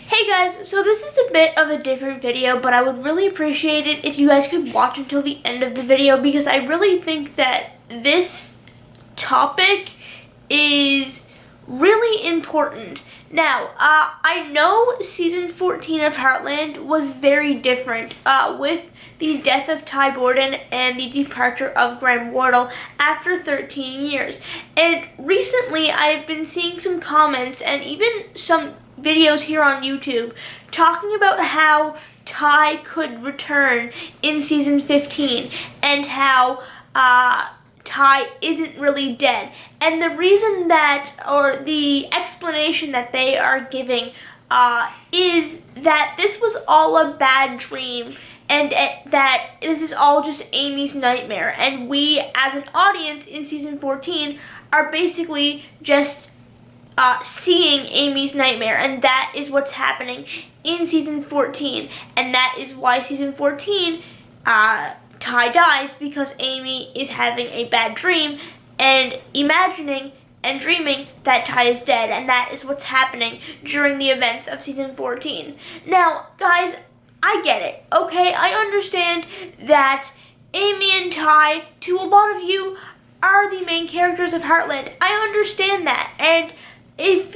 Hey guys, so this is a bit of a different video, but I would really appreciate it if you guys could watch until the end of the video because I really think that this topic is really important. Now, I know season 14 of Heartland was very different with the death of Ty Borden and the departure of Graham Wardle after 13 years. And recently, I've been seeing some comments and even some videos here on YouTube talking about how Ty could return in season 15 and how Ty isn't really dead. And the reason that, or the explanation that they are giving is that this was all a bad dream and that this is all just Amy's nightmare. And we, as an audience in season 14, are basically just seeing Amy's nightmare, and that is what's happening in season 14, and that is why season 14, Ty dies, because Amy is having a bad dream and imagining and dreaming that Ty is dead, and that is what's happening during the events of season 14. Now, guys, I get it, okay? I understand that Amy and Ty, to a lot of you, are the main characters of Heartland. I understand that, and if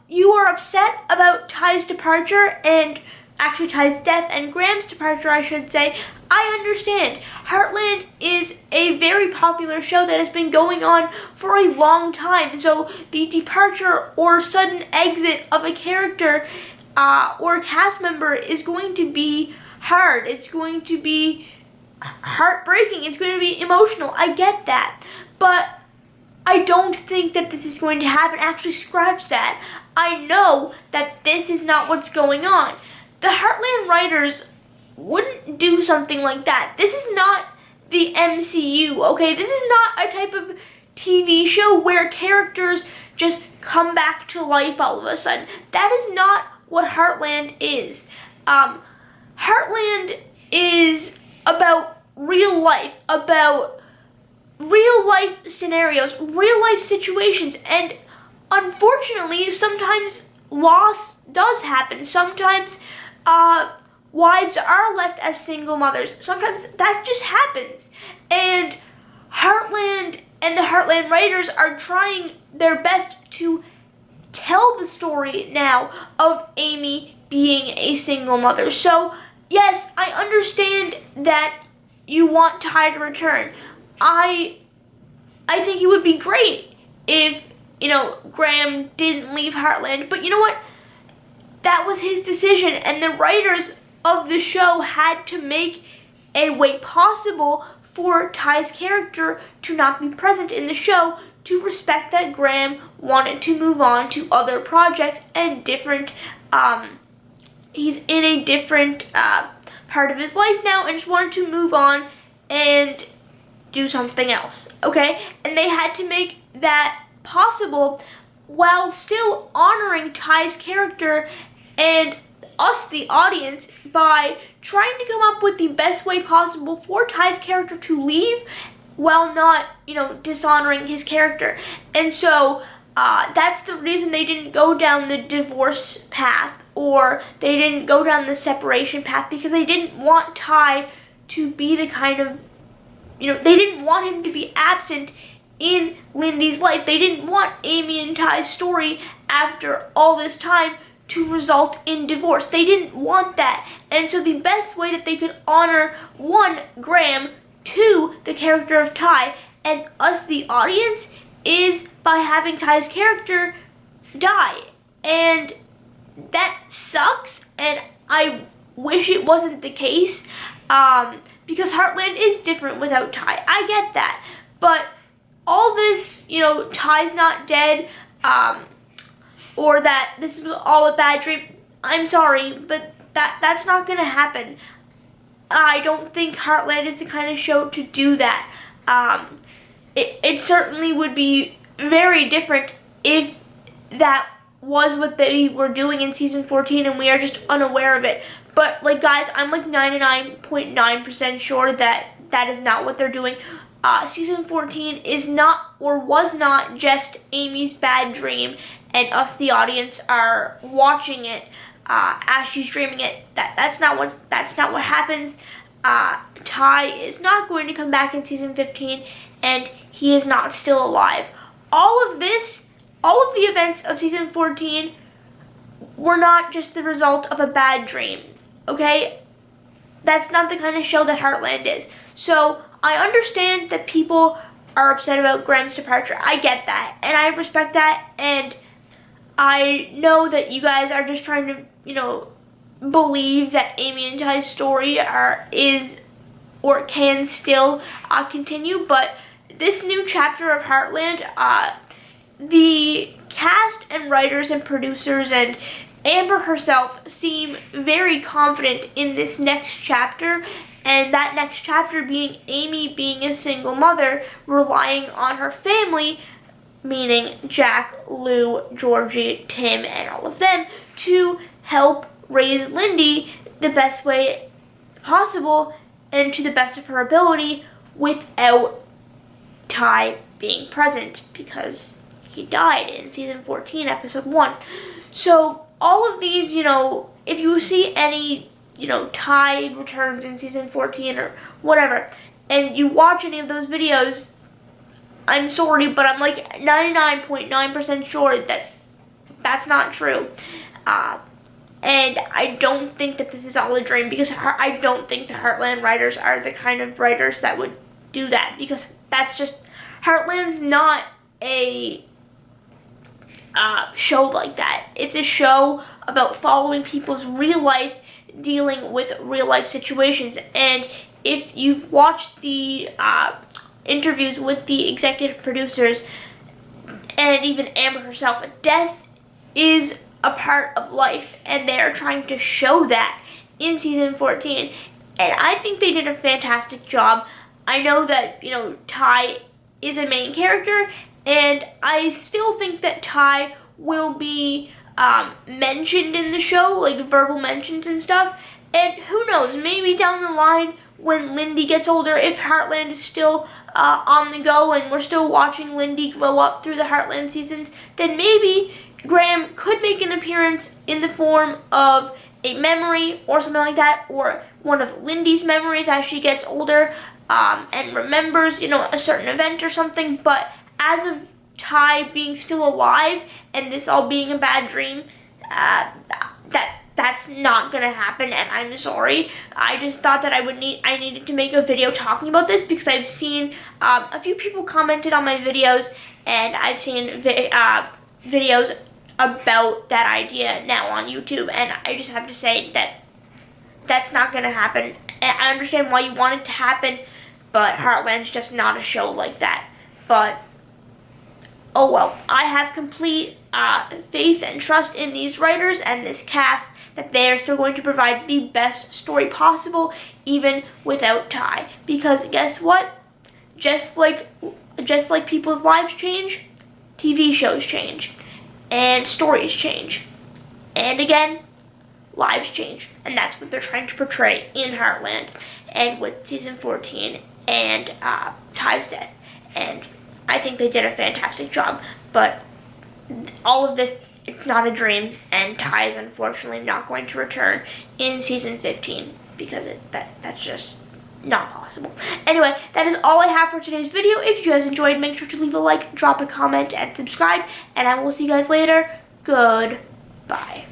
you are upset about Ty's departure, and actually Ty's death and Graham's departure, I should say, I understand. Heartland is a very popular show that has been going on for a long time, so the departure or sudden exit of a character or cast member is going to be hard. It's going to be heartbreaking. It's going to be emotional. I get that. But I don't think that this is going to happen. Actually, scratch that. I know that this is not what's going on. The Heartland writers wouldn't do something like that. This is not the MCU, okay? This is not a type of TV show where characters just come back to life all of a sudden. That is not what Heartland is. Heartland is about real life, about real life scenarios, real life situations, and unfortunately sometimes loss does happen. Sometimes wives are left as single mothers. Sometimes that just happens, and Heartland and the Heartland writers are trying their best to tell the story now of Amy being a single mother. So yes, I understand that you want Ty to return. I think it would be great if, Graham didn't leave Heartland. But you know what? That was his decision, and the writers of the show had to make a way possible for Ty's character to not be present in the show to respect that Graham wanted to move on to other projects and different, he's in a different part of his life now and just wanted to move on and do something else, okay? And they had to make that possible while still honoring Ty's character and us, the audience, by trying to come up with the best way possible for Ty's character to leave while not, dishonoring his character. And so that's the reason they didn't go down the divorce path or they didn't go down the separation path, because they didn't want Ty to be the kind of, they didn't want him to be absent in Lyndy's life. They didn't want Amy and Ty's story after all this time to result in divorce. They didn't want that. And so the best way that they could honor, one, Graham, two, the character of Ty, and us, the audience, is by having Ty's character die. And that sucks, and I wish it wasn't the case, because Heartland is different without Ty. I get that. But all this, Ty's not dead, or that this was all a bad dream, I'm sorry, but that's not going to happen. I don't think Heartland is the kind of show to do that. It certainly would be very different if that was what they were doing in season 14 and we are just unaware of it. But, guys, I'm 99.9% sure that that is not what they're doing. season 14 is not or was not just Amy's bad dream, and us, the audience, are watching it as she's dreaming it. That's not what happens. Ty is not going to come back in season 15, and he is not still alive. All of the events of season 14 were not just the result of a bad dream, okay? That's not the kind of show that Heartland is. So I understand that people are upset about Graham's departure. I get that, and I respect that, and I know that you guys are just trying to, believe that Amy and Ty's story is or can still continue, but this new chapter of Heartland, the cast and writers and producers and Amber herself seem very confident in this next chapter, and that next chapter being Amy being a single mother, relying on her family, meaning Jack, Lou, Georgie, Tim, and all of them, to help raise Lyndy the best way possible and to the best of her ability without Ty being present, because he died in season 14, episode 1. So all of these, if you see any, Ty returns in season 14 or whatever, and you watch any of those videos, I'm sorry, but I'm like 99.9% sure that that's not true. And I don't think that this is all a dream, because I don't think the Heartland writers are the kind of writers that would do that, because that's just, Heartland's not a show like that. It's a show about following people's real life, dealing with real life situations. And if you've watched the interviews with the executive producers and even Amber herself, death is a part of life, and they're trying to show that in season 14, and I think they did a fantastic job. I know that, Ty is a main character, and I still think that Ty will be mentioned in the show, like verbal mentions and stuff, and who knows, maybe down the line when Lyndy gets older, if Heartland is still on the go and we're still watching Lyndy grow up through the Heartland seasons, then maybe Graham could make an appearance in the form of a memory or something like that, or one of Lyndy's memories as she gets older and remembers, a certain event or something. But as of Ty being still alive and this all being a bad dream, that's not gonna happen, and I'm sorry. I just thought that I needed to make a video talking about this, because I've seen a few people commented on my videos, and I've seen videos about that idea now on YouTube, and I just have to say that that's not going to happen. And I understand why you want it to happen, but Heartland's just not a show like that. But oh well, I have complete faith and trust in these writers and this cast that they are still going to provide the best story possible, even without Ty. Because guess what? Just like people's lives change, TV shows change. And stories change. And again, lives change. And that's what they're trying to portray in Heartland and with season 14 and Ty's death. And I think they did a fantastic job. But all of this, it's not a dream, and Ty is unfortunately not going to return in season 15, because that's just not possible. Anyway, that is all I have for today's video. If you guys enjoyed, make sure to leave a like, drop a comment, and subscribe, and I will see you guys later. Goodbye.